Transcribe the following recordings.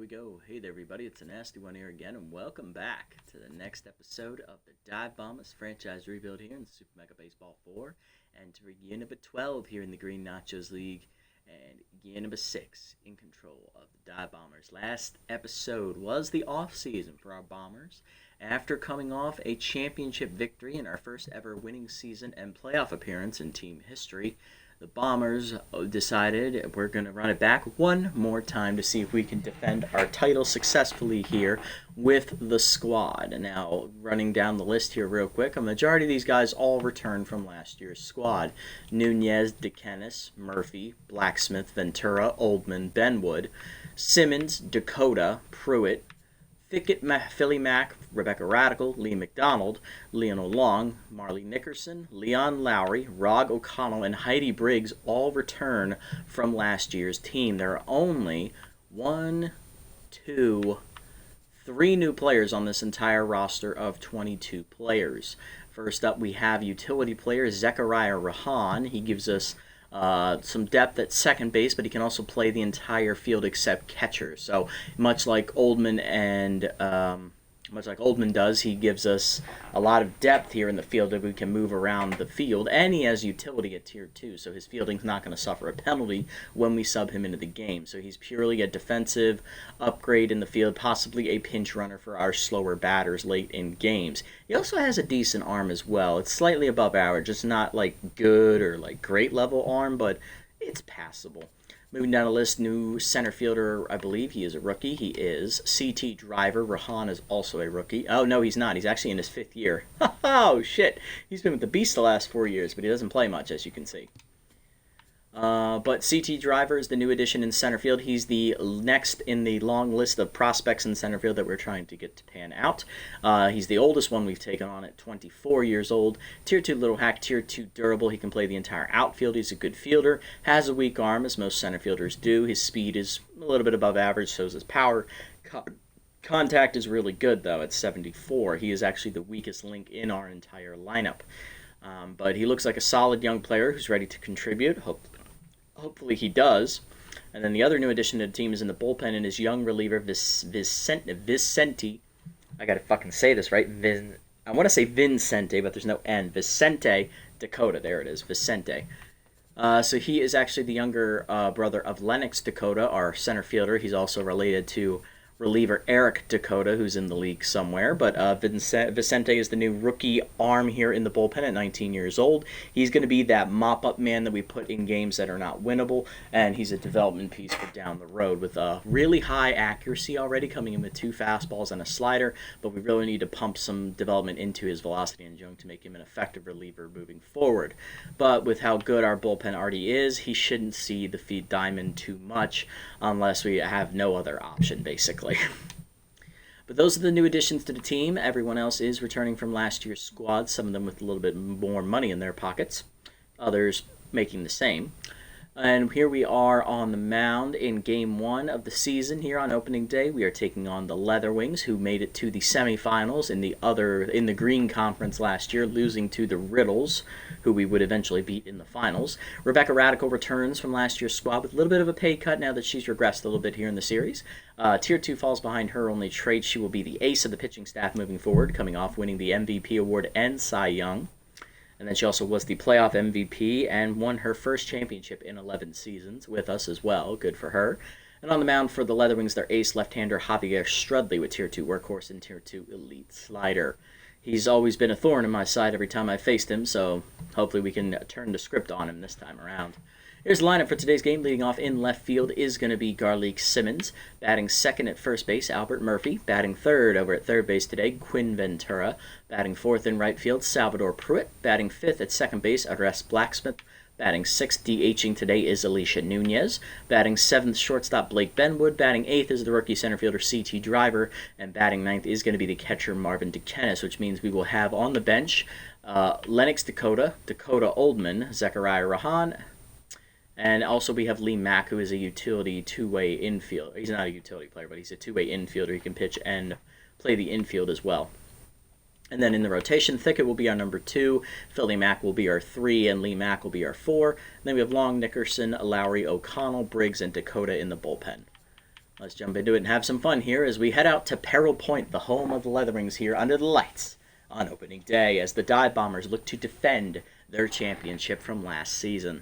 we go. Hey there, everybody. It's a nasty one here again, and welcome back to the next episode of the Dive Bombers franchise rebuild here in Super Mega Baseball 4, and to year number 12 here in the Green Nachos League, and year number 6 in control of the Dive Bombers. Last episode was the off-season for our Bombers. After coming off a championship victory in our first ever winning season and playoff appearance in team history, the Bombers decided we're going to run it back one more time to see if we can defend our title successfully here with the squad. Now, running down the list here real quick, a majority of these guys all returned from last year's squad. Nunez, DeKennis, Murphy, Blacksmith, Ventura, Oldman, Benwood, Simmons, Dakota, Pruitt, Thicket, Philly Mack, Rebecca Radical, Lee McDonald, Leon Long, Marley Nickerson, Leon Lowry, Rog O'Connell, and Heidi Briggs all return from last year's team. There are only 3 new players on this entire roster of 22 players. First up, we have utility player Zechariah Rahan. He gives us some depth at second base, but he can also play the entire field except catcher. So much like Oldman does, he gives us a lot of depth here in the field that we can move around the field, and he has utility at tier 2, so his fielding's not going to suffer a penalty when we sub him into the game. So he's purely a defensive upgrade in the field, possibly a pinch runner for our slower batters late in games. He also has a decent arm as well. It's slightly above average. It's not like good or like great level arm, but it's passable. Moving down the list, new center fielder, I believe he is a rookie. He is. CT driver, Rahan is also a rookie. Oh, no, he's not. He's actually in his 5th year. Oh, shit. He's been with the Beast the last 4 years, but he doesn't play much, as you can see. But CT driver is the new addition in center field. He's the next in the long list of prospects in center field that we're trying to get to pan out. He's the oldest one we've taken on at 24 years old. Tier 2 little hack, tier 2 durable. He can play the entire outfield. He's a good fielder. Has a weak arm, as most center fielders do. His speed is a little bit above average, so is his power. Contact is really good, though, at 74. He is actually the weakest link in our entire lineup. But he looks like a solid young player who's ready to contribute. Hopefully he does. And then the other new addition to the team is in the bullpen and his young reliever Vicente. I gotta fucking say this right. I want to say Vincente, but there's no N. Vicente Dakota. There it is. Vicente. So he is actually the younger brother of Lennox Dakota, our center fielder. He's also related to reliever Eric Dakota, who's in the league somewhere. But Vicente is the new rookie arm here in the bullpen at 19 years old. He's going to be that mop-up man that we put in games that are not winnable, and he's a development piece for down the road with a really high accuracy already, coming in with 2 fastballs and a slider, but we really need to pump some development into his velocity and junk to make him an effective reliever moving forward. But with how good our bullpen already is, he shouldn't see the feed diamond too much unless we have no other option, basically. But those are the new additions to the team. Everyone else is returning from last year's squad, some of them with a little bit more money in their pockets, others making the same. And here we are on the mound in Game 1 of the season here on opening day. We are taking on the Leatherwings, who made it to the semifinals in the Green Conference last year, losing to the Riddles, who we would eventually beat in the finals. Rebecca Radical returns from last year's squad with a little bit of a pay cut now that she's regressed a little bit here in the series. Tier 2 falls behind her only trait. She will be the ace of the pitching staff moving forward, coming off winning the MVP award and Cy Young. And then she also was the playoff MVP and won her first championship in 11 seasons with us as well. Good for her. And on the mound for the Leatherwings, their ace left-hander Javier Strudly with Tier 2 workhorse and Tier 2 elite slider. He's always been a thorn in my side every time I faced him, so hopefully we can turn the script on him this time around. Here's the lineup for today's game. Leading off in left field is going to be Garlic Simmons. Batting second at first base, Albert Murphy. Batting third over at third base today, Quinn Ventura. Batting fourth in right field, Salvador Pruitt. Batting fifth at second base, Arrest Blacksmith. Batting sixth, DHing today, is Alicia Nunez. Batting seventh, shortstop Blake Benwood. Batting eighth is the rookie center fielder CT Driver. And batting ninth is going to be the catcher Marvin DeKennis, which means we will have on the bench Lennox Dakota, Dakota Oldman, Zechariah Rahan, and also we have Lee Mack, who is a utility two-way infield. He's not a utility player, but he's a two-way infielder. He can pitch and play the infield as well. And then in the rotation, Thicket will be our number 2, Philly Mack will be our 3, and Lee Mack will be our 4. And then we have Long, Nickerson, Lowry, O'Connell, Briggs, and Dakota in the bullpen. Let's jump into it and have some fun here as we head out to Peril Point, the home of the Leatherwings, here under the lights on opening day as the Dive Bombers look to defend their championship from last season.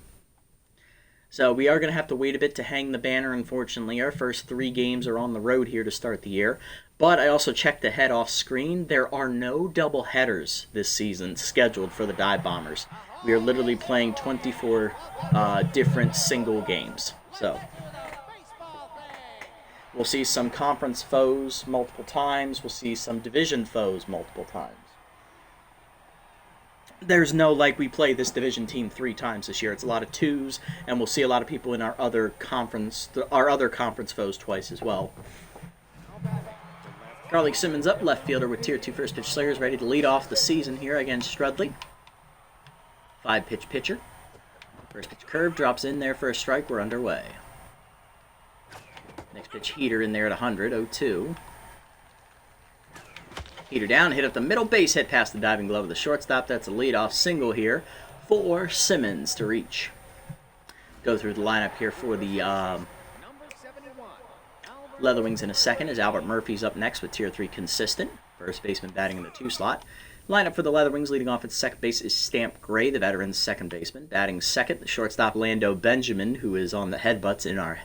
So we are going to have to wait a bit to hang the banner, unfortunately. Our first 3 games are on the road here to start the year. But I also checked ahead off screen. There are no double headers this season scheduled for the Dive Bombers. We are literally playing 24 different single games. So we'll see some conference foes multiple times. We'll see some division foes multiple times. There's no, like, we play this division team 3 times this year. It's a lot of 2s, and we'll see a lot of people in our other conference foes twice as well. Carly Simmons up, left fielder with Tier 2 first pitch Slayers, ready to lead off the season here against Strudly. 5-pitch pitcher. First pitch curve drops in there for a strike. We're underway. Next pitch heater in there at 100, 0-2. Heater down, hit up the middle, base hit past the diving glove of the shortstop. That's a leadoff single here for Simmons to reach. Go through the lineup here for the Leatherwings in a second as Albert Murphy's up next with Tier 3 consistent. First baseman batting in the 2 slot. Lineup for the Leatherwings leading off at second base is Stamp Gray, the veteran second baseman. Batting second, the shortstop Lando Benjamin, who is on the headbutts in our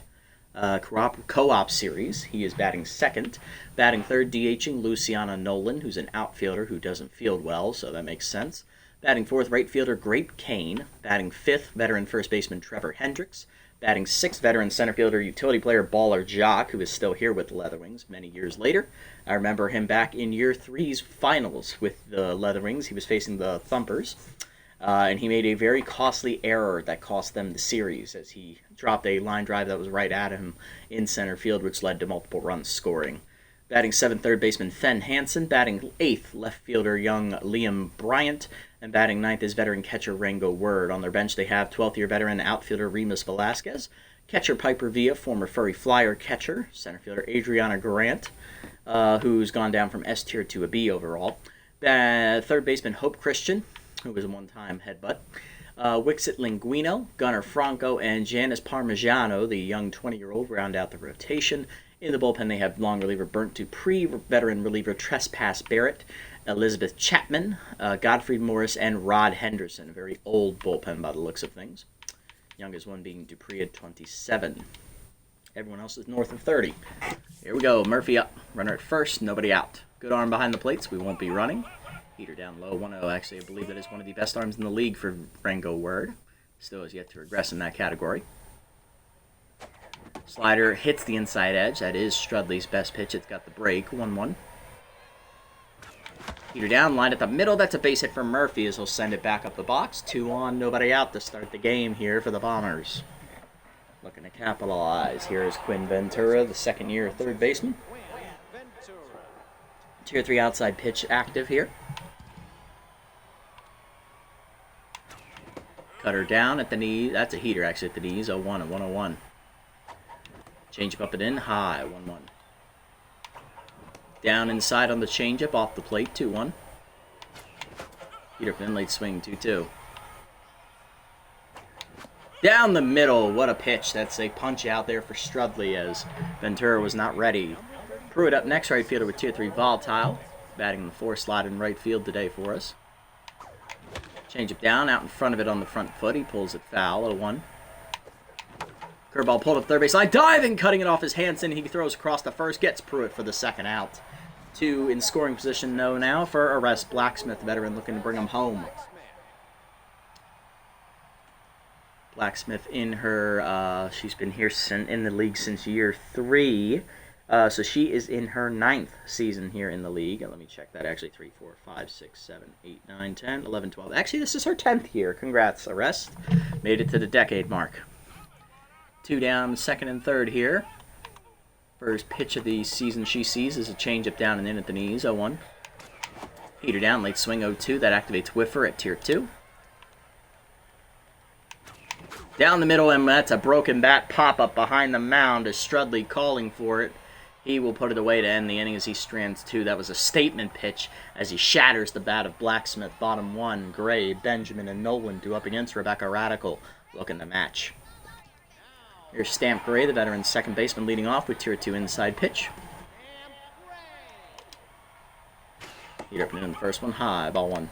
co-op series. He is batting second. Batting third, DHing Luciana Nolan, who's an outfielder who doesn't field well, so that makes sense. Batting fourth, right fielder Grape Kane. Batting fifth, veteran first baseman Trevor Hendricks. Batting sixth, veteran center fielder utility player Baller Jock, who is still here with the Leatherwings many years later. I remember him back in year 3's finals with the Leatherwings. He was facing the Thumpers. And he made a very costly error that cost them the series as he dropped a line drive that was right at him in center field, which led to multiple runs scoring. Batting seventh, third baseman Fen Hansen. Batting eighth, left fielder young Liam Bryant. And batting ninth is veteran catcher Rango Word. On their bench they have 12th-year veteran outfielder Remus Velasquez. Catcher Piper Villa, former Furry Flyer catcher. Center fielder Adriana Grant, who's gone down from S tier to a B overall. Third baseman Hope Christian, who was a one-time headbutt. Wixit Linguino, Gunnar Franco, and Janice Parmigiano, the young 20-year-old, round out the rotation. In the bullpen, they have long reliever Burnt Dupree, veteran reliever Trespass Barrett, Elizabeth Chapman, Godfrey Morris, and Rod Henderson. A very old bullpen by the looks of things. Youngest one being Dupree at 27. Everyone else is north of 30. Here we go. Murphy up. Runner at first. Nobody out. Good arm behind the plates. We won't be running. Heater down low, 1-0. Actually, I believe that is one of the best arms in the league for Rango Word. Still has yet to regress in that category. Slider hits the inside edge. That is Strudly's best pitch. It's got the break. 1-1. Heater down, line at the middle. That's a base hit for Murphy as he'll send it back up the box. 2 on, nobody out to start the game here for the Bombers. Looking to capitalize. Here is Quinn Ventura, the second-year third baseman. Tier 3 outside pitch active here. Cutter down at the knee. That's a heater, actually, at the knees. 0-1 and 1-0-1. Change up and in. High. 1-1. Down inside on the changeup. Off the plate. 2-1. Heater from late swing. 2-2. Down the middle. What a pitch. That's a punch out there for Strudly as Ventura was not ready. Pruitt up next. Right fielder with Tier 3 Volatile. Batting the 4 slot in right field today for us. Change it down, out in front of it on the front foot. He pulls it foul, 0-1. Curveball pulled up third base line, diving, cutting it off his Hansen. He throws across the first, gets Pruitt for the second out. 2 in scoring position now for Arrest Blacksmith, veteran looking to bring him home. Blacksmith in her, she's been here in the league since year 3. So she is in her 9th season here in the league. Let me check that. Actually, 3, 4, 5, 6, 7, 8, 9, 10, 11, 12. Actually, this is her 10th year. Congrats, Arrest. Made it to the decade mark. 2 down, second and third here. First pitch of the season she sees is a changeup down and in at the knees, 0-1. Heater down, late swing, 0-2. That activates Whiffer at Tier 2. Down the middle, and that's a broken bat pop-up behind the mound as Strudly calling for it. He will put it away to end the inning as he strands 2. That was a statement pitch as he shatters the bat of Blacksmith. Bottom 1, Gray, Benjamin, and Nolan do up against Rebecca Radical, looking to match. Here's Stamp Gray, the veteran second baseman, leading off with Tier 2 inside pitch. Heat up in the first one, high, ball 1.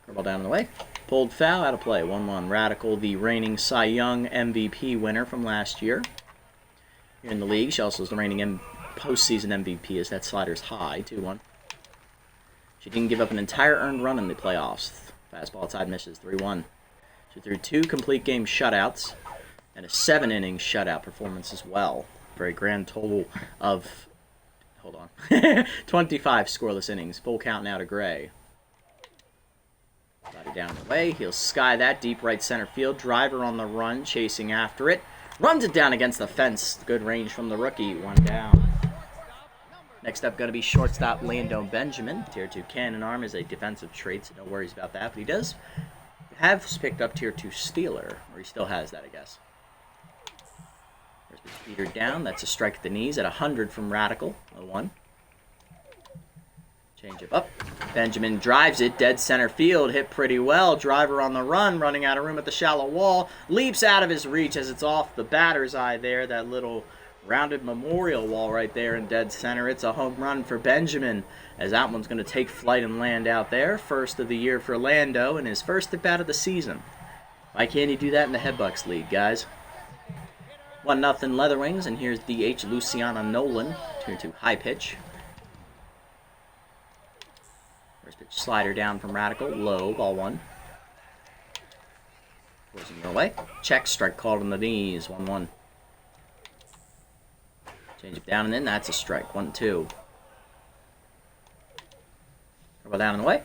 Curveball down and away. Pulled foul, out of play, 1-1. Radical, the reigning Cy Young MVP winner from last year. Here in the league, she also is the reigning postseason MVP as that slider's high, 2-1. She didn't give up an entire earned run in the playoffs. Fastball outside misses, 3-1. She threw 2 complete game shutouts and a 7-inning shutout performance as well, for a grand total of, 25 scoreless innings. Full count now to Gray. Body down the way. He'll sky that deep right center field. Driver on the run, chasing after it. Runs it down against the fence. Good range from the rookie. 1 down. Next up, going to be shortstop Lando Benjamin. Tier 2 cannon arm is a defensive trait, so no worries about that. But he does have picked up Tier 2 stealer, or he still has that, I guess. There's the speeder down. That's a strike at the knees at 100 from Radical. 0-1. Change it up. Benjamin drives it. Dead center field. Hit pretty well. Driver on the run. Running out of room at the shallow wall. Leaps out of his reach as it's off the batter's eye there. That little rounded memorial wall right there in dead center. It's a home run for Benjamin, as that one's going to take flight and land out there. First of the year for Lando and his first at bat of the season. Why can't he do that in the Headbucks League, guys? 1-0 Leather Wings, and here's DH Luciana Nolan. Tier 2 high pitch. First pitch slider down from Radical. Low, ball 1. Forcing it away. Check, strike called on the knees. 1-1. Change it down and in. That's a strike. 1-2. Curveball down and away.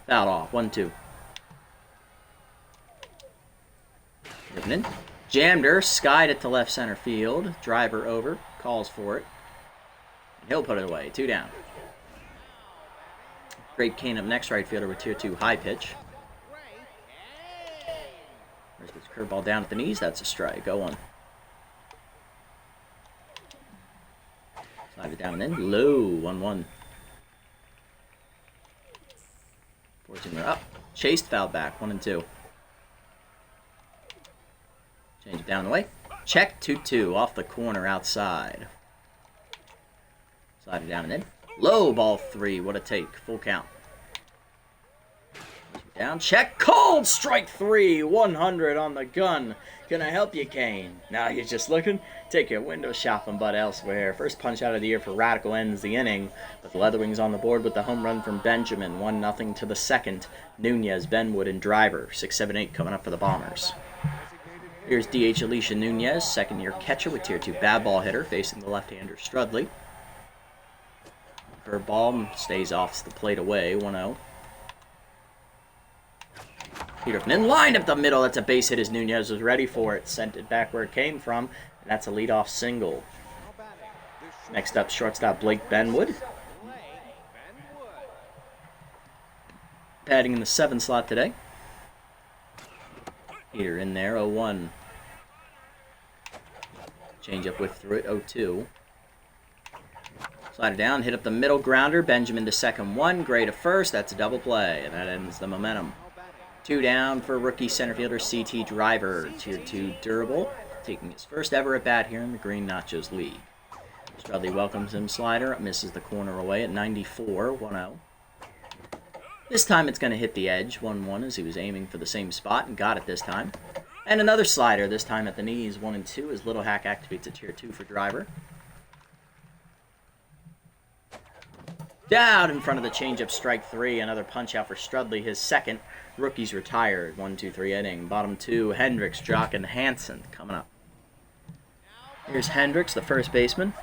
Fouled off. 1-2. Driven in. Jammed her. Skied it to left center field. Driver over. Calls for it. And he'll put it away. 2 down. Grape Kane up next, right fielder with Tier 2 high pitch. There's this curveball down at the knees. That's a strike. 0-1. Slide it down and in. Low. 1-1. Forcing her up. Chased, fouled back. 1-2. Change it down the way. Check. 2-2. Off the corner outside. Slide it down and in. Low, ball 3. What a take. Full count. Down. Check. Cold. Strike 3. 100 on the gun. Can I help you, Kane? Now you're just looking? Take your window shopping butt elsewhere. First punch out of the year for Radical ends the inning, but the Leatherwings on the board with the home run from Benjamin. 1-0 to the second. Nunez, Benwood, and Driver. 6, 7, 8 coming up for the Bombers. Here's DH Alicia Nunez, second-year catcher with Tier 2 bad ball hitter, facing the left-hander Strudly. Curveball stays off the plate away. 1-0. Peterson in line up the middle. That's a base hit as Nunez was ready for it. Sent it back where it came from. And that's a leadoff single. Next up, shortstop Blake Benwood. Batting in the 7 slot today. Peter in there. 0-1. Change up with through it. 0-2. Slide it down. Hit up the middle grounder. Benjamin to second. 1. Gray to first. That's a double play. And that ends the momentum. 2 down for rookie center fielder CT Driver, Tier 2 durable, taking his first ever at bat here in the Green Nachos League. Strudly welcomes him slider, misses the corner away at 94, 1-0. This time it's going to hit the edge, 1-1, as he was aiming for the same spot and got it this time. And another slider, this time at the knees, 1-2, as Little Hack activates a Tier 2 for Driver. Down in front of the changeup, strike 3. Another punch out for Strudly, his second. Rookie's retired. 1-2-3 inning. Bottom 2, Hendricks, Jock, and Hansen coming up. Here's Hendricks, the first baseman.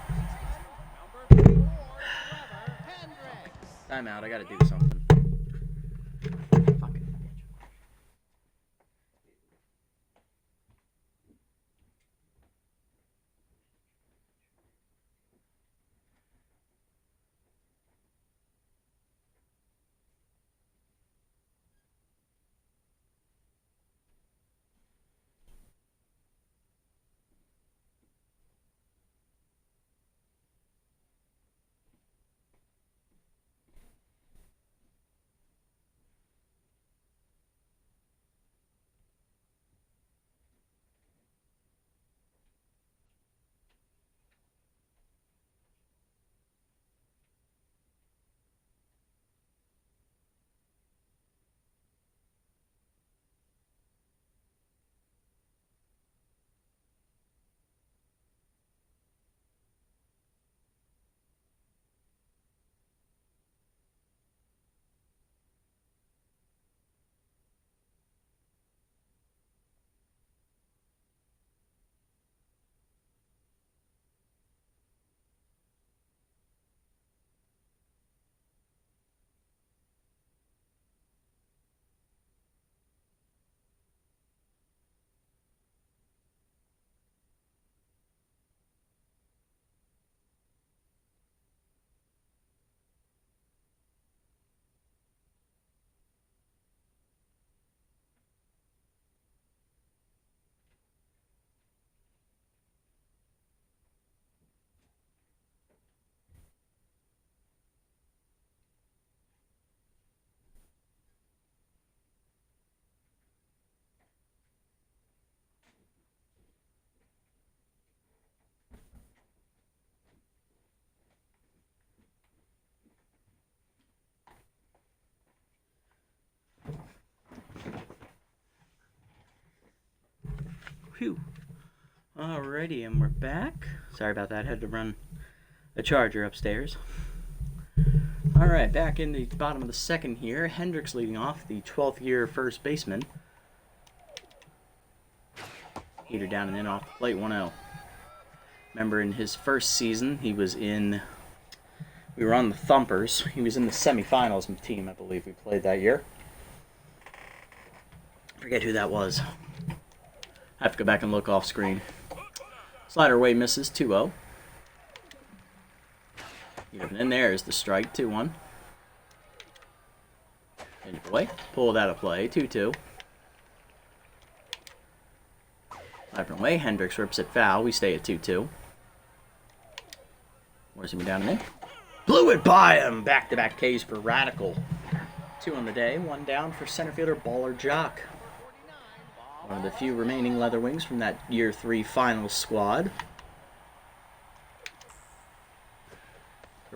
Timeout. I got to do something. Whew. Alrighty, and we're back. Sorry about that. Had to run a charger upstairs. Alright, back in the bottom of the second here. Hendricks leading off, the 12th year first baseman. Heater down and in off the plate, 1-0. Remember, in his first season, we were on the Thumpers. He was in the semifinals team, I believe we played that year. Forget who that was. I have to go back and look off screen. Slider away, misses, 2-0. Even in there is the strike, 2-1. Change it away, pull that of play, 2-2. Different way, Hendricks rips it foul, we stay at 2-2. Where's he down and in? Blew it by him! Back-to-back Ks for Radical. 2 on the day, 1 down for center fielder Baller Jock. One of the few remaining Leather Wings from that Year 3 finals squad.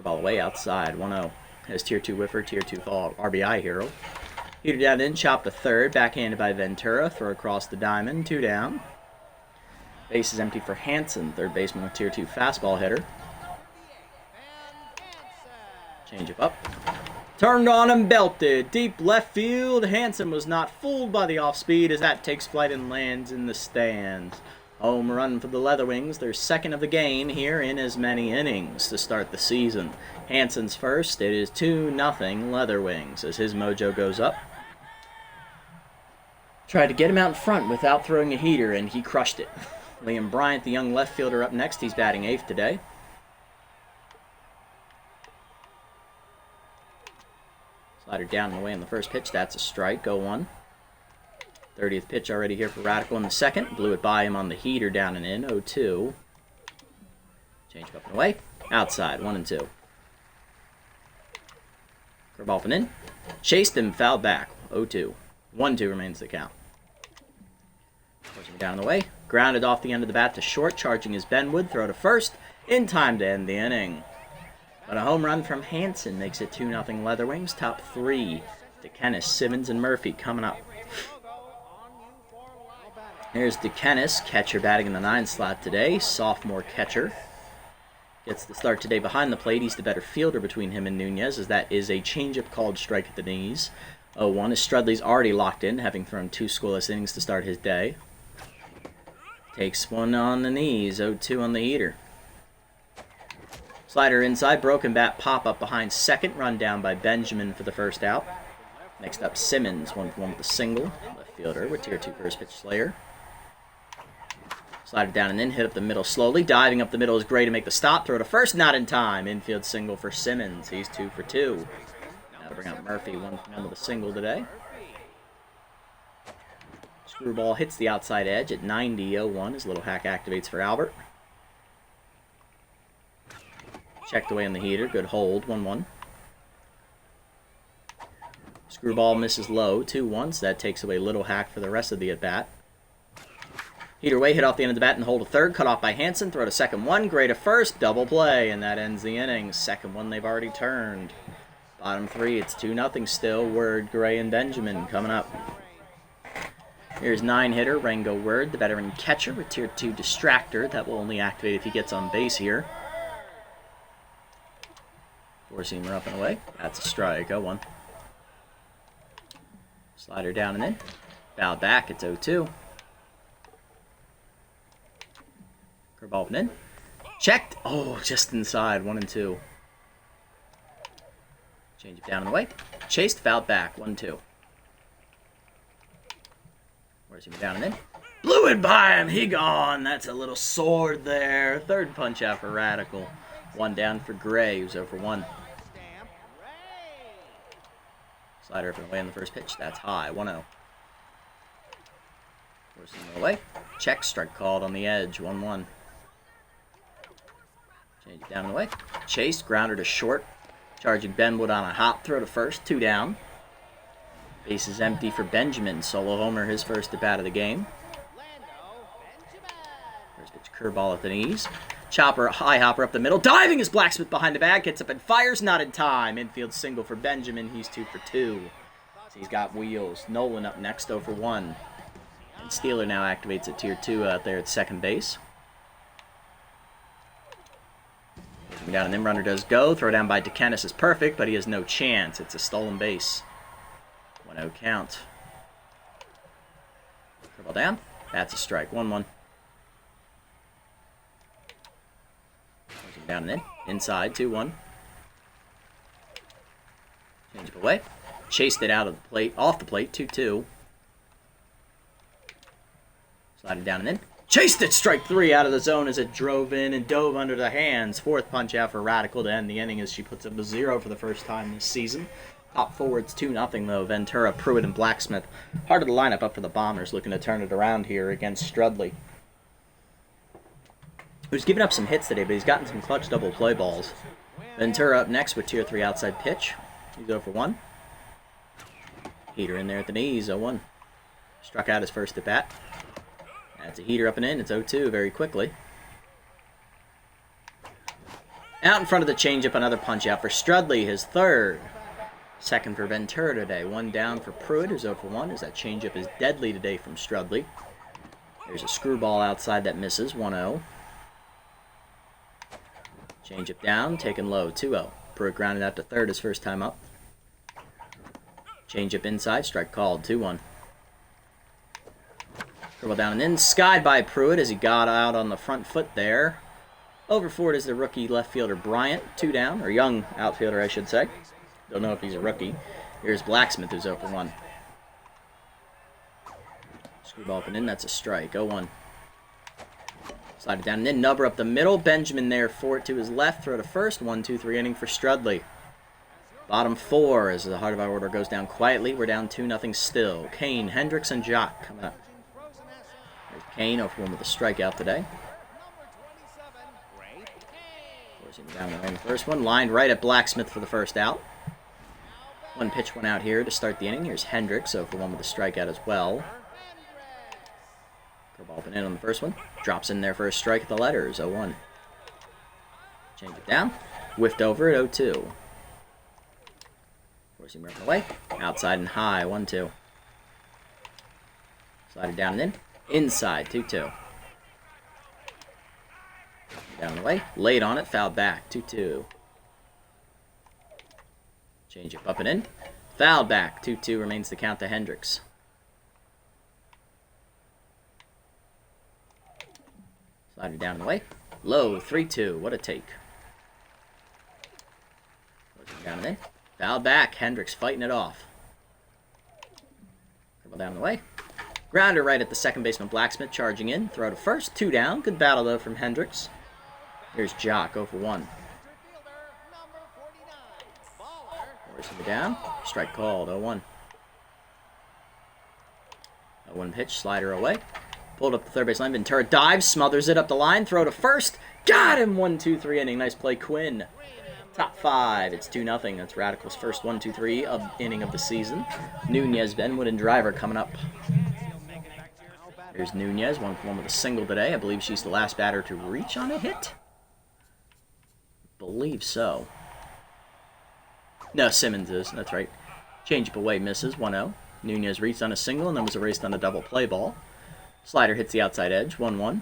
Ball away outside, 1-0. Has Tier 2 whiffer, Tier 2 fall, RBI hero. Heater down in, chop to third, backhanded by Ventura, throw across the diamond, 2 down. Base is empty for Hansen, third baseman with Tier 2 fastball hitter. Change up. Turned on and belted. Deep left field. Hansen was not fooled by the off-speed as that takes flight and lands in the stands. Home run for the Leather Wings. Their second of the game here in as many innings to start the season. Hansen's first. It is 2-0 Leather Wings as his mojo goes up. Tried to get him out in front without throwing a heater, and he crushed it. Liam Bryant, the young left fielder, up next. He's batting 8th today. Slider down and away on the first pitch. That's a strike. 0-1. 30th pitch already here for Radical in the second. Blew it by him on the heater down and in. 0-2. Change up and away. Outside. 1-2. Curveball and in. Chased him. Fouled back. 0-2. 1-2 remains the count. Pushing down and away. Grounded off the end of the bat to short. Charging is Benwood. Throw to first. In time to end the inning. But a home run from Hansen makes it 2-0 Leather Wings. Top 3. DeKennis, Simmons, and Murphy coming up. Here's DeKennis, catcher batting in the 9 slot today. Sophomore catcher. Gets the start today behind the plate. He's the better fielder between him and Nunez, as that is a changeup called strike at the knees. 0-1 as Strudly's already locked in, having thrown 2 scoreless innings to start his day. Takes one on the knees. 0-2 on the heater. Slider inside, broken bat pop up behind second, run down by Benjamin for the first out. Next up, Simmons, 1-1 with a single. Left fielder with Tier 2 first pitch Slayer. Slider down and in, hit up the middle slowly. Diving up the middle is Gray to make the stop. Throw to first, not in time. Infield single for Simmons. He's 2 for 2. Now to bring up Murphy, 1-1 with a single today. Screwball hits the outside edge at 90. 0-1. His little hack activates for Albert. Checked away on the heater. Good hold. 1-1. Screwball misses low. 2-1. So that takes away little hack for the rest of the at-bat. Heater away, hit off the end of the bat and hold to third. Cut off by Hansen. Throw to second one. Gray to first. Double play. And that ends the inning. Second one they've already turned. Bottom 3. It's 2-0 still. Word, Gray, and Benjamin coming up. Here's 9-hitter Rango Word, the veteran catcher with Tier 2 distractor. That will only activate if he gets on base here. 4-seamer up and away. That's a strike. 0-1. Slider down and in. Fouled back. It's 0-2. Curveball and in. Checked. Oh, just inside. 1-2. Change it down and away. Chased. Fouled back. 1-2. Where's he down and in? Blew it by him. He gone. That's a little sword there. Third punch out for Radical. 1 down for Gray, who's 0 for 1. Slider up and away on the first pitch. That's high. 1-0. Forcing it away. Check. Strike called on the edge. 1-1. Change it down and away. Chase. Grounder to short. Charging Benwood on a hop. Throw to first. 2 down. Base is empty for Benjamin. Solo homer, his first at bat of the game. First pitch curveball at the knees. Chopper, high hopper up the middle. Diving is Blacksmith behind the bag. Gets up and fires. Not in time. Infield single for Benjamin. He's 2 for 2. So he's got wheels. Nolan up next, 0 for 1. Steeler now activates at Tier 2 out there at second base. Down and then runner does go. Throw down by DeKennis is perfect, but he has no chance. It's a stolen base. 1-0 count. Curveball down. That's a strike. 1-1. Down and in. Inside. 2-1. Change it away. Chased it out of the plate. Off the plate. 2-2. Slided down and in. Chased it, strike 3 out of the zone as it drove in and dove under the hands. Fourth punch out for Radical to end the inning as she puts up a 0 for the first time this season. Top forwards 2-0 though. Ventura, Pruitt, and Blacksmith. Heart of the lineup up for the Bombers, looking to turn it around here against Strudly, who's given up some hits today, but he's gotten some clutch double play balls. Ventura up next with Tier 3 outside pitch. He's 0 for 1. Heater in there at the knees, 0-1. Struck out his first at bat. That's a heater up and in. It's 0-2 very quickly. Out in front of the changeup, another punch out for Strudly, his third. Second for Ventura today. One down for Pruitt, who's 0 for 1, as that changeup is deadly today from Strudly. There's a screwball outside that misses, 1-0. Changeup down, taken low, 2-0. Pruitt grounded out to third his first time up. Changeup inside, strike called, 2-1. Curveball down and in, skied by Pruitt as he got out on the front foot there. Over for it is the rookie left fielder Bryant, 2 down, or young outfielder I should say. Don't know if he's a rookie. Here's Blacksmith who's 0 for 1. Screwball up and in, that's a strike, 0-1. Slide it down and in, Nubber up the middle, Benjamin there for it to his left, throw to first, 1-2-3 inning for Strudly. Bottom 4 as the heart of our order goes down quietly. We're down 2-0 still. Kane, Hendricks, and Jock coming up. There's Kane, 0 for 1 with a strikeout today. Forcing down the first one. Lined right at Blacksmith for the first out. One pitch, one out here to start the inning. Here's Hendricks, 0 for 1 with a strikeout as well. Curveball up and in on the first one. Drops in there for a strike at the letters, 0-1. Change it down. Whiffed over at 0-2. Forcing right away. Outside and high, 1-2. Slide it down and in. Inside, 2-2. Down the way. Late on it, fouled back, 2-2. Change it up and in. Fouled back, 2-2 remains the count to Hendricks. Slide it down and away. Low, 3-2. What a take. Down and in. Fouled back. Hendricks fighting it off. Dribble down the way. Grounder right at the second baseman Blacksmith charging in. Throw to first. 2 down. Good battle though from Hendricks. Here's Jock, 0 for 1. Forcing it down. Strike called, 0-1. 0-1 pitch. Slider away. Pulled up the third base line. Ventura dives. Smothers it up the line. Throw to first. Got him. 1-2-3 inning. Nice play, Quinn. Top 5. It's 2-0. That's Radical's first 1-2-3 inning of the season. Nunez, Benwood, and Driver coming up. Here's Nunez, 1 for 1 with a single today. I believe she's the last batter to reach on a hit. Believe so. No, Simmons is. That's right. Change up away, misses. 1-0. Nunez reached on a single and then was erased on a double play ball. Slider hits the outside edge. 1-1.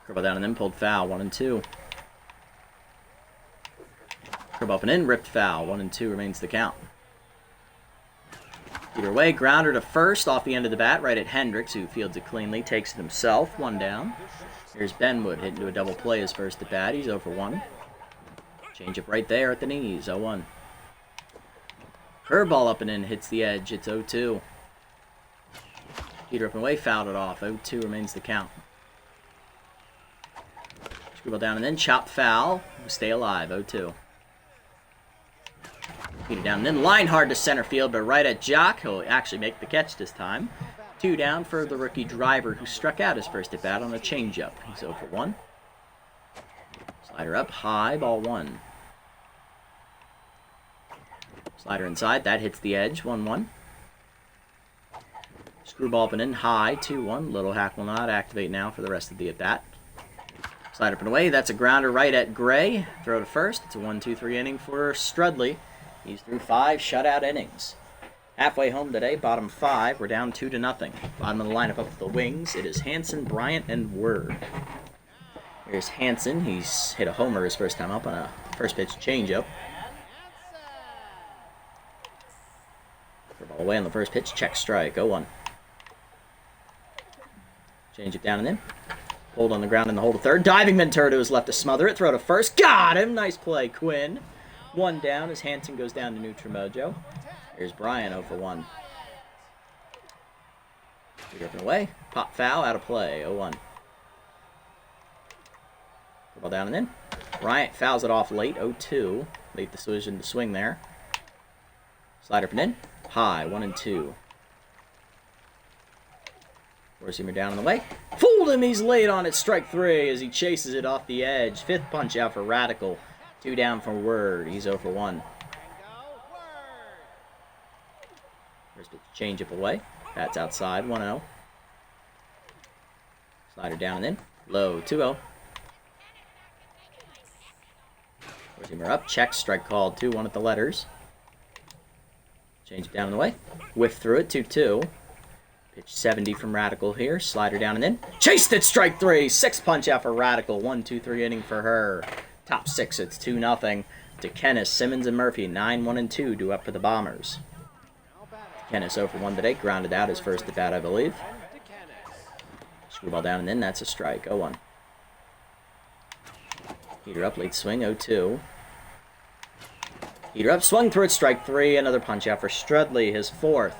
Curveball down and then pulled foul. 1-2. Curve up and in, ripped foul. 1-2 remains the count. Either way, grounder to first off the end of the bat, right at Hendricks, who fields it cleanly, takes it himself. 1 down. Here's Benwood hitting to a double play his first at bat. He's 0 for 1. Change up right there at the knees. 0-1. Curveball up and in, hits the edge. It's 0-2. Heater up and away, fouled it off. 0-2 remains the count. Screwball down and then, chop foul. Stay alive. 0-2. Beat it down and then line hard to center field, but right at Jock. He'll actually make the catch this time. 2 down for the rookie Driver, who struck out his first at bat on a changeup. He's 0 for 1. Slider up high, ball 1. Slider inside, that hits the edge. 1-1. Screwball up and in high, 2-1. Little hack will not activate now for the rest of the at bat. Slide up and away. That's a grounder right at Gray. Throw to first. It's a 1-2-3 inning for Strudly. He's through 5 shutout innings. Halfway home today, bottom 5. We're down 2-0. Bottom of the lineup up with the Wings. It is Hanson, Bryant, and Word. Here's Hanson. He's hit a homer his first time up on a first pitch changeup. Ball away on the first pitch. Check strike. 0-1. Change it down and in. Pulled on the ground in the hole to third. Diving Ventura to his left to smother it. Throw to first. Got him. Nice play, Quinn. 1 down as Hanson goes down to neutral mojo. Here's Brian 0 for 1. Up and away. Pop foul. Out of play. 0-1. Ball down and in. Bryant fouls it off late. 0-2. Late decision to swing there. Slider up and in. High. 1-2. Four-seamer down on the way. Fooled him. He's late on it. Strike 3 as he chases it off the edge. 5th punch out for Radical. 2 down for Word. He's 0 for 1. First pitch change up away. That's outside. 1-0. Slider down and in. Low. 2-0. Four-seamer up. Check. Strike called. 2-1 at the letters. Change it down and away. Whiff through it. 2-2. Pitch 70 from Radical here. Slider down and in. Chased it. Strike 3. 6th punch out for Radical. 1-2-3 inning for her. Top 6. It's 2-0. DeKennis, Simmons, and Murphy. 9-1-2 due up for the Bombers. DeKennis 0 for 1 today. Grounded out his first at bat, I believe. Screwball down and in. That's a strike. 0-1. Heater up. Late swing. 0-2. Heater up. Swung through it. Strike 3. Another punch out for Strudly. His 4th.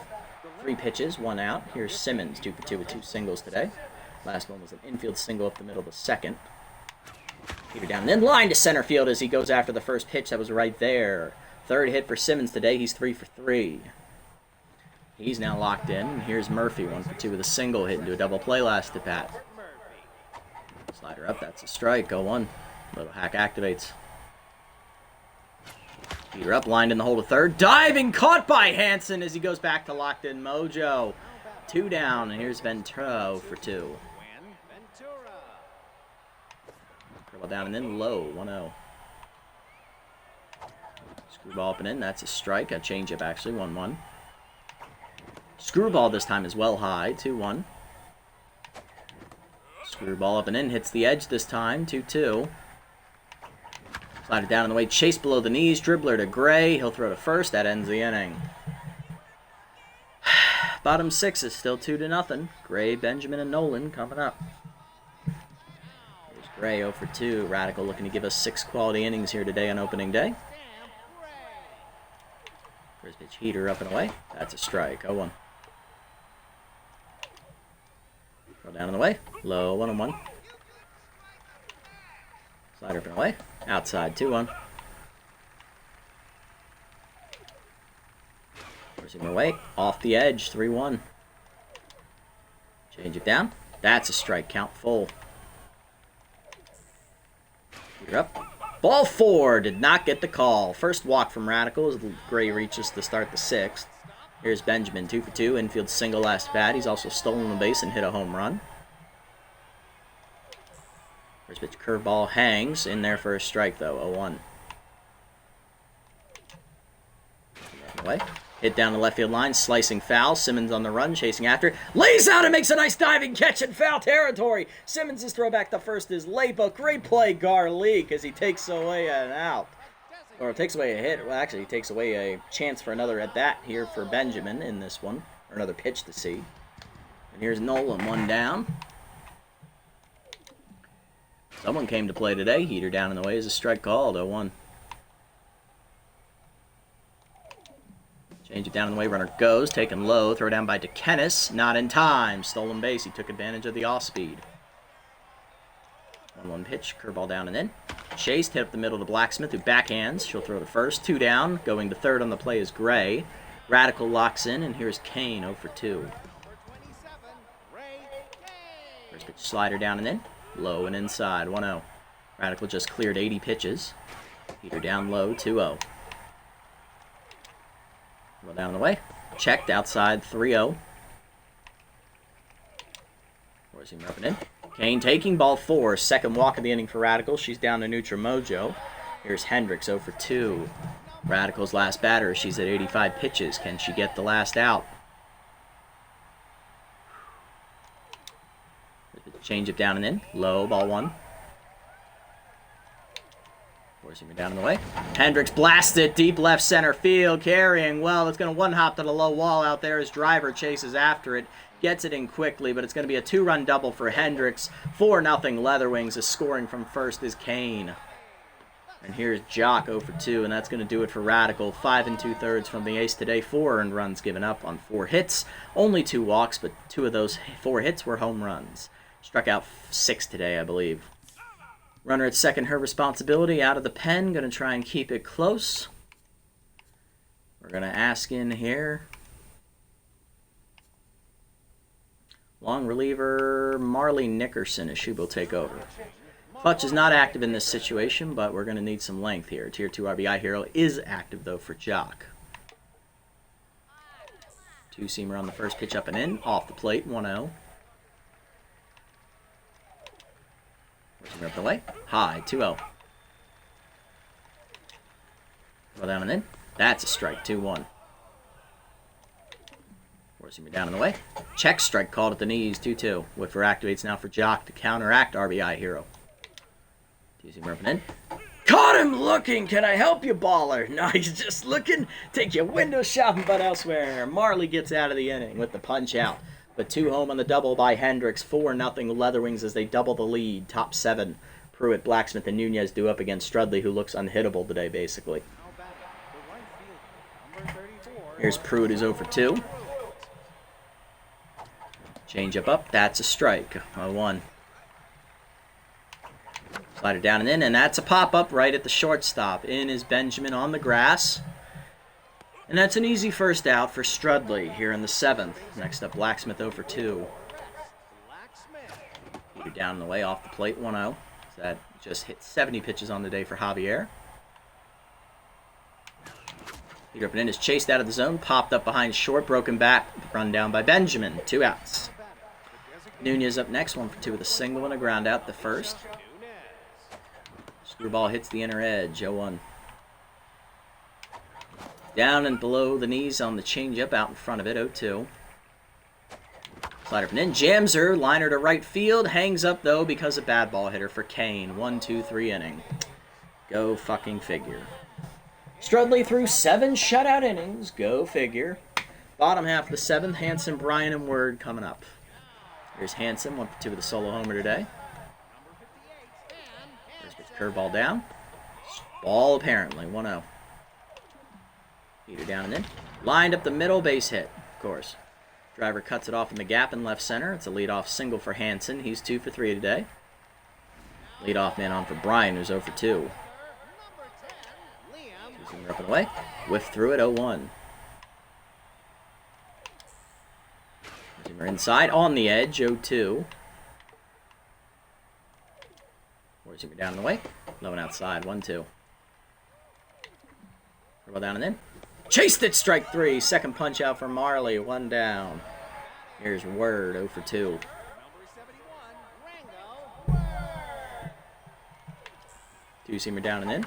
3 pitches, 1 out. Here's Simmons, 2 for 2 with 2 singles today. Last one was an infield single up the middle of the 2nd. Peter down and then line to center field as he goes after the first pitch that was right there. 3rd hit for Simmons today. He's 3 for 3. He's now locked in. Here's Murphy, 1 for 2 with a single, hit into a double play last at bat. Slider up, that's a strike. 0-1. Little hack activates. Peter up, lined in the hole to 3rd. Diving, caught by Hanson as he goes back to locked in mojo. 2 down, and here's Ventura for 2. Curveball down and in, low, 1-0. Screwball up and in, that's a strike. A changeup actually, 1-1. Screwball this time is well high, 2-1. Screwball up and in, hits the edge this time, 2-2. Slide it down on the way, chase below the knees, dribbler to Gray. He'll throw to first. That ends the inning. Bottom 6 is still 2-0. Gray, Benjamin, and Nolan coming up. Here's Gray 0 for 2. Radical looking to give us 6 quality innings here today on opening day. First pitch heater up and away. That's a strike. 0-1. Throw down on the way. Low, 1-1. Slider up and away. Outside, 2-1. Forcing him away. Off the edge, 3-1. Change it down. That's a strike. Count full. You're up. Ball 4. Did not get the call. First walk from Radical as Gray reaches to start the 6th. Here's Benjamin, 2 for 2. Infield single last bat. He's also stolen the base and hit a home run. First pitch curveball hangs in there for a strike, though. 0-1. Away. Hit down the left field line, slicing foul. Simmons on the run, chasing after. Lays out and makes a nice diving catch in foul territory. Simmons' throwback to first is late, but great play, Garlick, as he takes away an out. Or takes away a hit. Well, actually, he takes away a chance for another at-bat here for Benjamin in this one. Or another pitch to see. And here's Nolan, 1 down. Someone came to play today. Heater down in the way is a strike called. 0-1. Change it down in the way. Runner goes. Taken low. Throw down by DeKennis. Not in time. Stolen base. He took advantage of the off-speed. 1-1 pitch. Curveball down and in. Chased. Hit up the middle to Blacksmith, who backhands. She'll throw to first. 2 down. Going to third on the play is Gray. Radical locks in, and here's Kane 0 for 2. First pitch slider down and in. Low and inside, 1-0. Radical just cleared 80 pitches. Heater down low, 2-0. Well down the way. Checked outside, 3-0. Forcing him up and in. Kane taking ball 4. Second walk of the inning for Radical. She's down to neutral mojo. Here's Hendricks 0 for 2. Radical's last batter. She's at 85 pitches. Can she get the last out? Change it down and in. Low, ball one. Forcing me down in the way. Hendricks blasted deep left center field. Carrying well. It's going to one-hop to the low wall out there as Driver chases after it. Gets it in quickly, but it's going to be a two-run double for Hendricks. 4-0 Leatherwings. Is scoring from first is Kane. And here's Jock 0 for 2, and that's going to do it for Radical. 5 2/3 from the ace today. 4 earned runs given up on 4 hits. Only 2 walks, but 2 of those 4 hits were home runs. Struck out 6 today, I believe. Runner at second, her responsibility. Out of the pen, going to try and keep it close. We're going to ask in here. Long reliever Marley Nickerson as she will take over. Clutch is not active in this situation, but we're going to need some length here. Tier 2 RBI hero is active, though, for Jock. Two-seamer on the first pitch up and in. Off the plate, 1-0. Working up the way. High, 2-0. Go down and in. That's a strike, 2-1. Forcing me down in the way. Check strike called at the knees, 2-2. Whiffer activates now for Jock to counteract RBI hero. Using up and in. Caught him looking! Can I help you, baller? No, he's just looking. Take your window shopping, but elsewhere. Marley gets out of the inning with the punch out. But 2 home on the double by Hendricks. 4-0 Leatherwings as they double the lead. Top 7. Pruitt, Blacksmith, and Nunez do up against Strudly, who looks unhittable today, basically. Here's Pruitt, who's 0 for 2. Change up. That's a strike. 0-1. Slide it down and in, and that's a pop-up right at the shortstop. In is Benjamin on the grass. And that's an easy first out for Strudly here in the 7th. Next up, Blacksmith 0 for 2. You're down in the way off the plate, 1-0. That just hit 70 pitches on the day for Javier. Peter up and in is chased out of the zone, popped up behind short, broken back, run down by Benjamin. 2 outs. Nunez up next, 1 for 2 with a single and a ground out the first. Screwball hits the inner edge, 0-1. Down and below the knees on the changeup, out in front of it, 0-2. Slider up and in, jams her, liner to right field, hangs up though because of bad ball hitter for Kane. 1-2-3 inning. Go fucking figure. Strudly threw 7 shutout innings, go figure. Bottom half of the 7th, Hanson, Bryan, and Word coming up. Here's Hanson, 1 for 2 with a solo homer today. Curveball down. Ball apparently, 1-0. Peter down and in. Lined up the middle, base hit, of course. Driver cuts it off in the gap in left center. It's a leadoff single for Hanson. He's 2 for 3 today. Leadoff man on for Bryan, who's 0 for 2. Two-seamer up and away. Whiff through it, 0-1. Two-seamer inside, on the edge, 0-2. Four-seamer down and away. Low and outside, 1-2. Curveball down and in. Chased it, strike 3. Second punch out for Marley, 1 down. Here's Word, 0 for 2. Two-seamer down and in.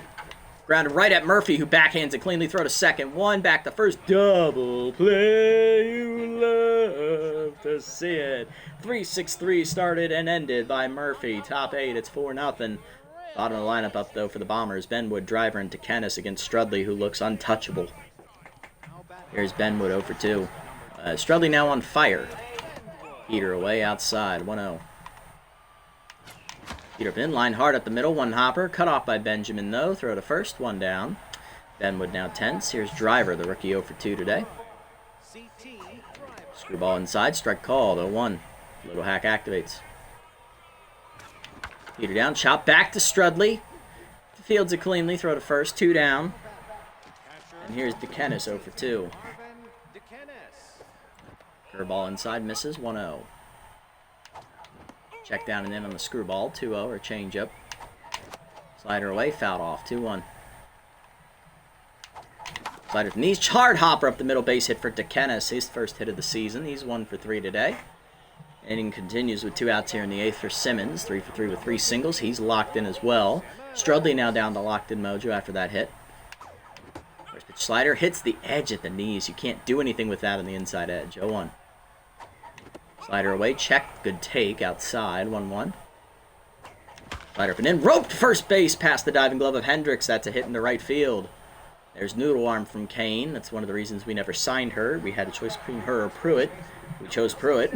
Grounded right at Murphy, who backhands it cleanly. Throw to second. 1 back to first. Double play. You love to see it. 3-6-3 started and ended by Murphy. Top 8. It's 4-0. Bottom of the lineup up, though, for the Bombers. Benwood, Driver, and Tekenis against Strudly, who looks untouchable. Here's Benwood, 0 for 2. Strudly now on fire. Peter away outside, 1-0. Peter up in, line hard up the middle, 1 hopper. Cut off by Benjamin, though. Throw to first, 1 down. Benwood now tense. Here's Driver, the rookie, 0 for 2 today. Screwball inside, strike called, 0-1. Little hack activates. Peter down, chop back to Strudly. Fields it cleanly, throw to first, 2 down. And here's Tekenis, 0 for 2. Curveball inside, misses, 1-0. Check down and in on the screwball, 2-0, or change-up. Slider away, fouled off, 2-1. Slider to the knees, hard hopper up the middle, base hit for Tekenis, his first hit of the season. He's 1 for 3 today. Inning continues with 2 outs here in the 8th for Simmons, 3 for 3 with 3 singles. He's locked in as well. Strudly now down to locked in mojo after that hit. First pitch slider hits the edge at the knees. You can't do anything with that on the inside edge. 0-1. Slider away, check, good take, outside, 1-1. Slider up and in, roped first base past the diving glove of Hendricks. That's a hit into right field. There's noodle arm from Kane. That's one of the reasons we never signed her. We had a choice between her or Pruitt. We chose Pruitt.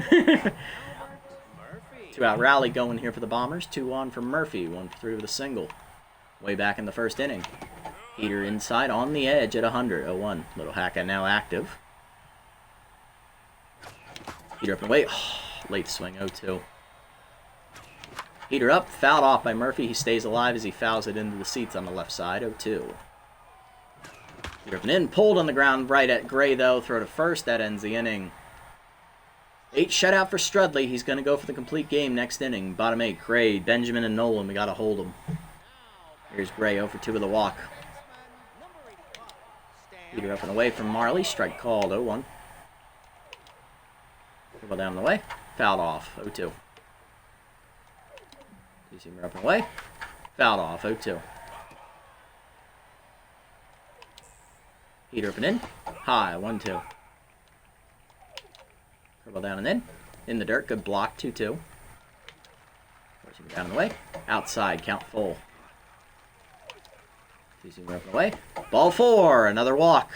2-out rally going here for the Bombers. 2-1 for Murphy, 1-for-3 with a single. Way back in the first inning. Heater inside on the edge at 100, 0-1. Little Hacka now active. Heater up and away. Oh, late swing, 0-2. Heater up, fouled off by Murphy. He stays alive as he fouls it into the seats on the left side, 0-2. Heater up and in, pulled on the ground right at Gray, though. Throw to first, that ends the inning. 8 shutout for Strudly. He's going to go for the complete game next inning. Bottom 8, Gray, Benjamin, and Nolan. We got to hold them. Here's Gray, 0-for-2 with a walk. Heater up and away from Marley. Strike called, 0-1. Dribble down the way. Fouled off, 0-2. Two-seamer up and away. Fouled off, 0-2. Heater up and in. High, 1-2. Dribble down and in. In the dirt, good block, 2-2. Two-seamer down and away. Outside, count full. Two-seamer up and away. Ball 4, another walk.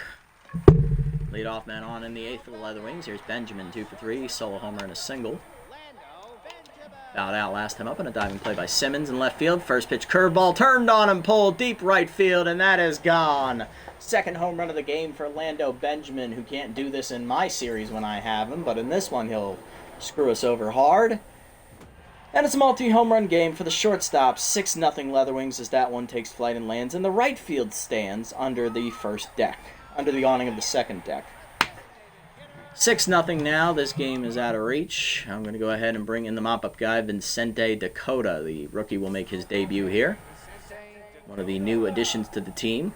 Leadoff man on in the 8th for the Leather Wings. Here's Benjamin, 2-for-3. Solo homer and a single. Fouled out last time up on a diving play by Simmons in left field. First pitch curveball turned on and pulled deep right field, and that is gone. Second home run of the game for Lando Benjamin, who can't do this in my series when I have him, but in this one he'll screw us over hard. And it's a multi-home run game for the shortstop. 6-0 Leather Wings as that one takes flight and lands in the right field stands under the first deck, under the awning of the second deck. 6-0 now. This game is out of reach. I'm going to go ahead and bring in the mop-up guy, Vincente Dakota. The rookie will make his debut here. One of the new additions to the team.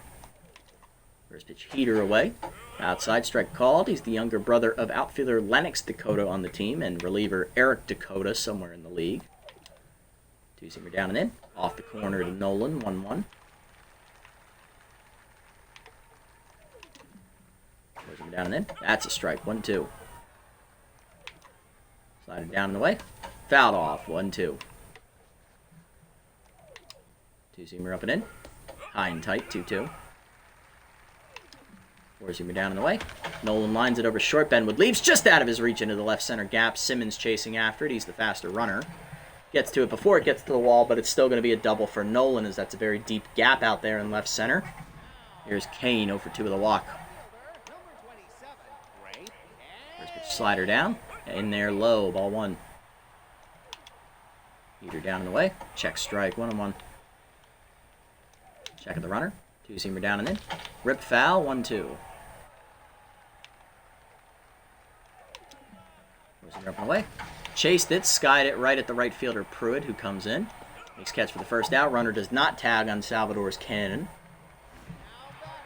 First pitch heater away. Outside strike called. He's the younger brother of outfielder Lennox Dakota on the team and reliever Eric Dakota somewhere in the league. Two-seamer down and in. Off the corner to Nolan, 1-1. Down and in. That's a strike. 1-2. Slided down and away. Fouled off. 1-2. Two-seamer up and in. High and tight. 2-2. Four-seamer down and away. Nolan lines it over short. Benwood leaves just out of his reach into the left center gap. Simmons chasing after it. He's the faster runner. Gets to it before it gets to the wall, but it's still going to be a double for Nolan as that's a very deep gap out there in left center. Here's Kane 0-for-2 with a walk. Slider down, in there low, ball 1. Heater down and away, check strike, 1-1. Check of the runner, two-seamer down and in. Rip foul, 1-2. Four-seamer up and away. Chased it, skied it right at the right fielder Pruitt, who comes in. Makes catch for the first out. Runner does not tag on Salvador's cannon.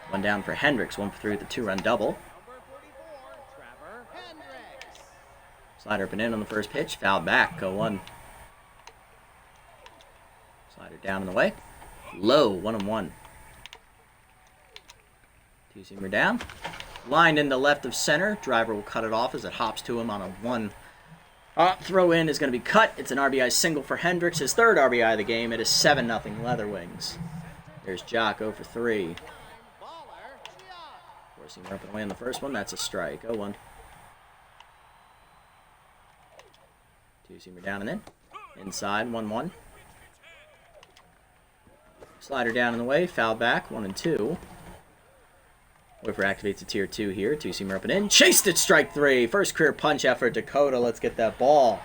One down for Hendricks, 1-for-3 with a 2-run double. Slider up and in on the first pitch. Fouled back. 0-1. Slider down and away. Low. 1-1. Two-seamer down. Lined into left of center. Driver will cut it off as it hops to him on a 1. Throw in is going to be cut. It's an RBI single for Hendricks. His third RBI of the game. It is 7-0 Leather Wings. There's Jock 0-for-3. Four-seamer up and away on the first one. That's a strike. 0-1. Two-seamer down and in. Inside, 1-1. Slider down and away. Foul back, 1-2. Whipper activates a tier 2 here. Two-seamer up and in. Chased it, strike 3. First career punch out for Dakota. Let's get that ball.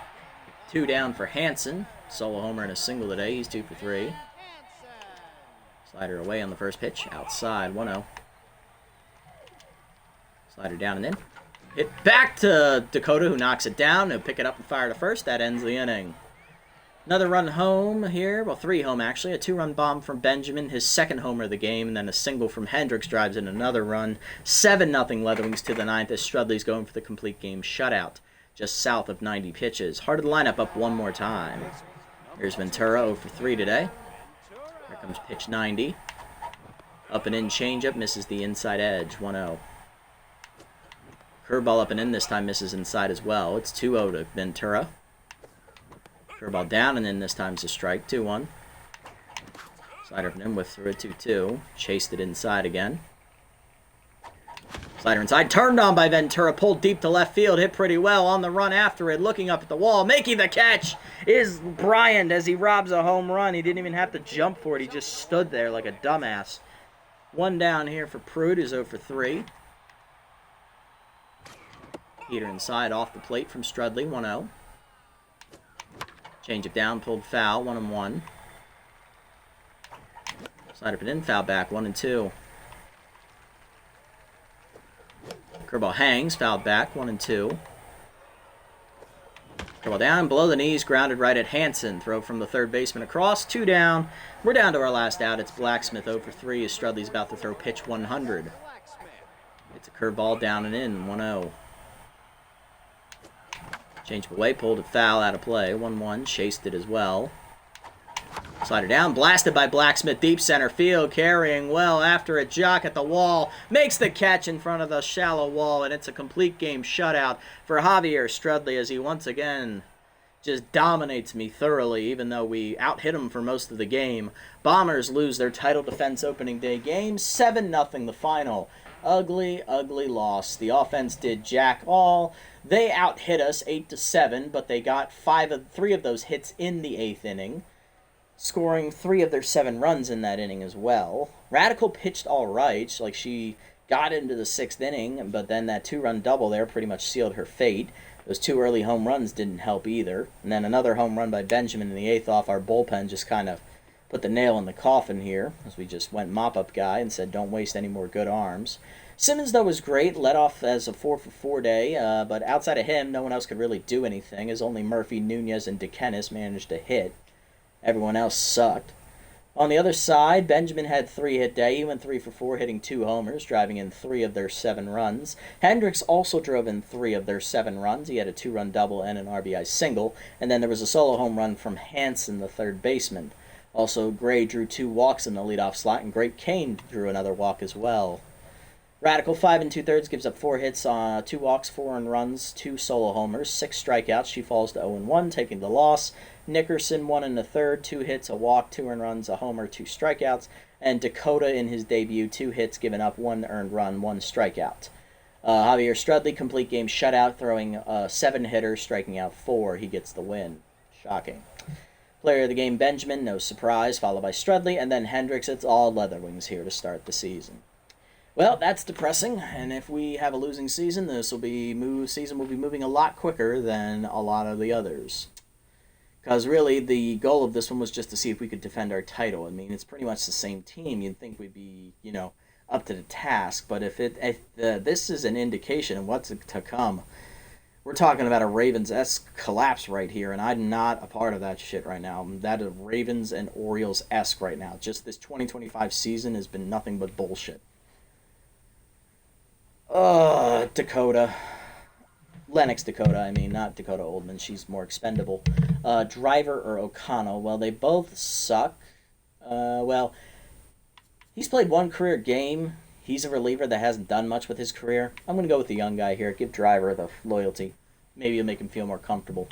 2 down for Hansen. Solo homer and a single today. He's 2-for-3. Slider away on the first pitch. Outside, 1-0. Slider down and in. Hit back to Dakota, who knocks it down. He'll pick it up and fire to first. That ends the inning. Another run home here. Well, 3 home, actually. A 2-run bomb from Benjamin, his second homer of the game, and then a single from Hendricks drives in another run. 7-0 Leather Wings to the 9th as Strudly's going for the complete game shutout, just south of 90 pitches. Heart of the lineup up one more time. Here's Ventura 0-for-3 today. Here comes pitch 90. Up and in changeup, misses the inside edge, 1-0. Curveball up and in this time, misses inside as well. It's 2-0 to Ventura. Curveball down and in this time is a strike, 2-1. Slider up and in, whiffed through it, 2-2. Chased it inside again. Slider inside, turned on by Ventura, pulled deep to left field, hit pretty well on the run after it, looking up at the wall, making the catch is Bryant as he robs a home run. He didn't even have to jump for it, he just stood there like a dumbass. One down here for Prude, who's 0 for 3. Heater inside, off the plate from Strudly, 1-0. Change it down, pulled foul, 1-1. Slider up and in, foul back, 1-2. Curveball hangs, fouled back, 1-2. Curveball down, below the knees, grounded right at Hansen. Throw from the third baseman across, 2 down. We're down to our last out. It's Blacksmith 0 for 3 as Strudly's about to throw pitch 100. It's a curveball down and in, 1-0. Change away, pulled it foul, out of play, 1-1. Chased it as well. Slider down, blasted by Blacksmith, deep center field, carrying well after it, Jock at the wall, makes the catch in front of the shallow wall, and it's a complete game shutout for Javier Strudly as he once again just dominates me thoroughly, even though we out-hit him for most of the game. Bombers lose their title defense opening day game, 7-0 the final. Ugly, ugly loss. The offense did jack all. They out-hit us 8-7, but they got 3 of those hits in the 8th inning, scoring 3 of their 7 runs in that inning as well. Radical pitched all right. Like, she got into the 6th inning, but then that 2-run double there pretty much sealed her fate. Those 2 early home runs didn't help either. And then another home run by Benjamin in the 8th off our bullpen just kind of put the nail in the coffin here, as we just went mop-up guy and said don't waste any more good arms. Simmons, though, was great, led off as a 4 for 4 day, but outside of him, no one else could really do anything, as only Murphy, Nunez, and DeKennis managed to hit. Everyone else sucked. On the other side, Benjamin had 3-hit day. He went 3 for 4, hitting 2 homers, driving in 3 of their 7 runs. Hendricks also drove in 3 of their 7 runs. He had a 2-run double and an RBI single. And then there was a solo home run from Hansen, the third baseman. Also, Gray drew 2 walks in the leadoff slot, and Great Kane drew another walk as well. Radical, 5 2/3, gives up 4 hits, 2 walks, 4 earned runs, 2 solo homers, 6 strikeouts. She falls to 0-1, taking the loss. Nickerson, 1 1/3, 2 hits, a walk, 2 earned runs, a homer, 2 strikeouts. And Dakota in his debut, 2 hits, giving up 1 earned run, 1 strikeout. Javier Strudly, complete game shutout, throwing 7 hitters, striking out 4. He gets the win. Shocking. Player of the game, Benjamin, no surprise, followed by Strudly, and then Hendricks. It's all Leatherwings here to start the season. Well, that's depressing, and if we have a losing season, season will be moving a lot quicker than a lot of the others. Because really, the goal of this one was just to see if we could defend our title. I mean, it's pretty much the same team. You'd think we'd be, up to the task. But if this is an indication of what's to come, we're talking about a Ravens-esque collapse right here, and I'm not a part of that shit right now. That is Ravens and Orioles-esque right now. Just this 2025 season has been nothing but bullshit. Dakota. Lennox Dakota, I mean, not Dakota Oldman. She's more expendable. Driver or O'Connell. Well, they both suck. He's played 1 career game. He's a reliever that hasn't done much with his career. I'm going to go with the young guy here. Give Driver the loyalty. Maybe it'll make him feel more comfortable.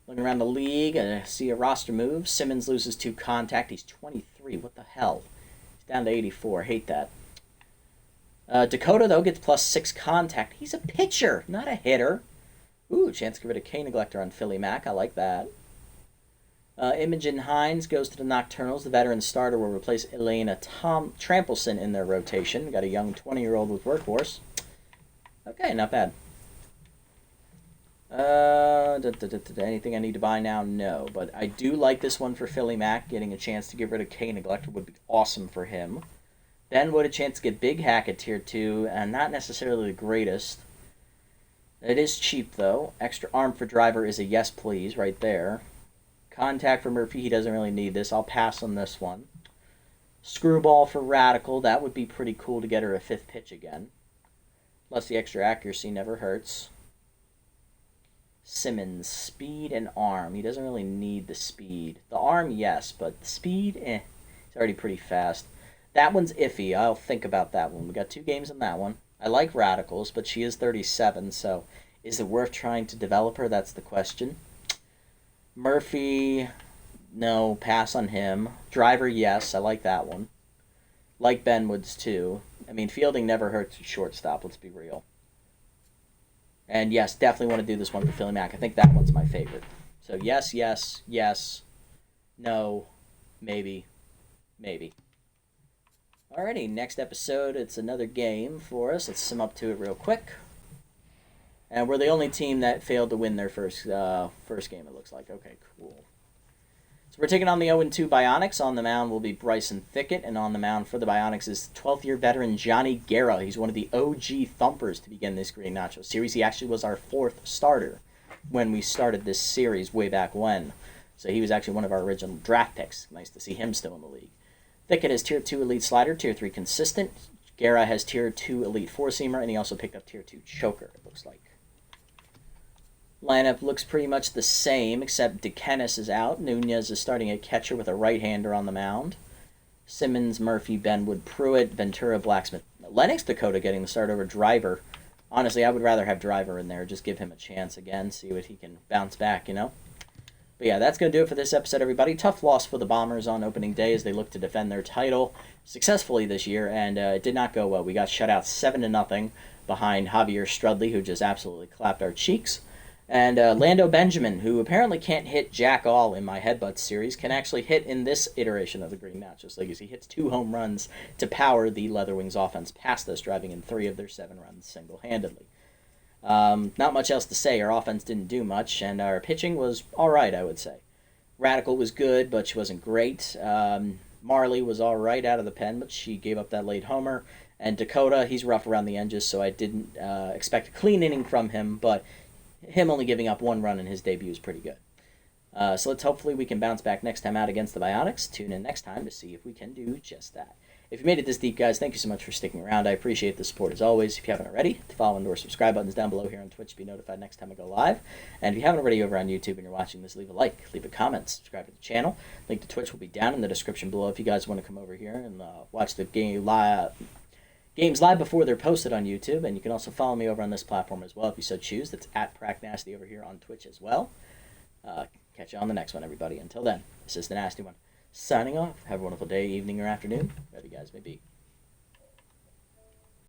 Looking around the league, I see a roster move. Simmons loses 2 contact. He's 23. What the hell? He's down to 84. Hate that. Dakota, though, gets +6 contact. He's a pitcher, not a hitter. Ooh, chance to get rid of K-Neglector on Philly Mac. I like that. Imogen Hines goes to the Nocturnals. The veteran starter will replace Elena Trampelson in their rotation. Got a young 20-year-old with workhorse. Okay, not bad. Anything I need to buy now? No. But I do like this one for Philly Mac. Getting a chance to get rid of K-Neglector would be awesome for him. Ben would a chance to get Big Hack at Tier 2, and not necessarily the greatest. It is cheap, though. Extra arm for Driver is a yes, please, right there. Contact for Murphy, he doesn't really need this. I'll pass on this one. Screwball for Radical, that would be pretty cool to get her a 5th pitch again. Plus the extra accuracy never hurts. Simmons, speed and arm. He doesn't really need the speed. The arm, yes, but the speed, He's already pretty fast. That one's iffy. I'll think about that one. We got 2 games in that one. I like Radicals, but she is 37, so is it worth trying to develop her? That's the question. Murphy, no, pass on him. Driver, yes, I like that one. Like Ben Woods, too. I mean, fielding never hurts at shortstop, let's be real. And yes, definitely want to do this one for Philly Mack. I think that one's my favorite. So yes, yes, yes, no, maybe, maybe. Alrighty, next episode, it's another game for us. Let's sum up to it real quick. And we're the only team that failed to win their first game, it looks like. Okay, cool. So we're taking on the 0-2 Bionics. On the mound will be Bryson Thicket, and on the mound for the Bionics is 12th-year veteran Johnny Guerra. He's one of the OG thumpers to begin this Green Nachos series. He actually was our 4th starter when we started this series way back when. So he was actually one of our original draft picks. Nice to see him still in the league. Thicket has Tier 2 Elite Slider, Tier 3 Consistent. Guerra has Tier 2 Elite 4-Seamer, and he also picked up Tier 2 Choker, it looks like. Lineup looks pretty much the same, except DeKennis is out. Nunez is starting at catcher with a right-hander on the mound. Simmons, Murphy, Benwood, Pruitt, Ventura, Blacksmith. Lennox Dakota getting the start over Driver. Honestly, I would rather have Driver in there. Just give him a chance again, see what he can bounce back, you know? But yeah, that's going to do it for this episode, everybody. Tough loss for the Bombers on opening day as they look to defend their title successfully this year, and it did not go well. We got shut out 7-0 behind Javier Strudly, who just absolutely clapped our cheeks. And Lando Benjamin, who apparently can't hit jack all in my Headbutts series, can actually hit in this iteration of the Green Nachos League as he hits 2 home runs to power the Leatherwings offense past us, driving in 3 of their 7 runs single-handedly. Not much else to say. Our offense didn't do much, and our pitching was all right, I would say. Radical was good, but she wasn't great. Marley was all right out of the pen, but she gave up that late homer. And Dakota, he's rough around the edges, so I didn't expect a clean inning from him, but him only giving up 1 run in his debut is pretty good. So hopefully we can bounce back next time out against the Bionics. Tune in next time to see if we can do just that. If you made it this deep, guys, thank you so much for sticking around. I appreciate the support as always. If you haven't already, the follow and subscribe buttons down below here on Twitch to be notified next time I go live. And if you haven't already over on YouTube and you're watching this, leave a like, leave a comment, subscribe to the channel. Link to Twitch will be down in the description below if you guys want to come over here and watch the games live before they're posted on YouTube. And you can also follow me over on this platform as well if you so choose. That's at PracNasty over here on Twitch as well. Catch you on the next one, everybody. Until then, this is the Nasty One. Signing off. Have a wonderful day, evening, or afternoon, wherever you guys may be.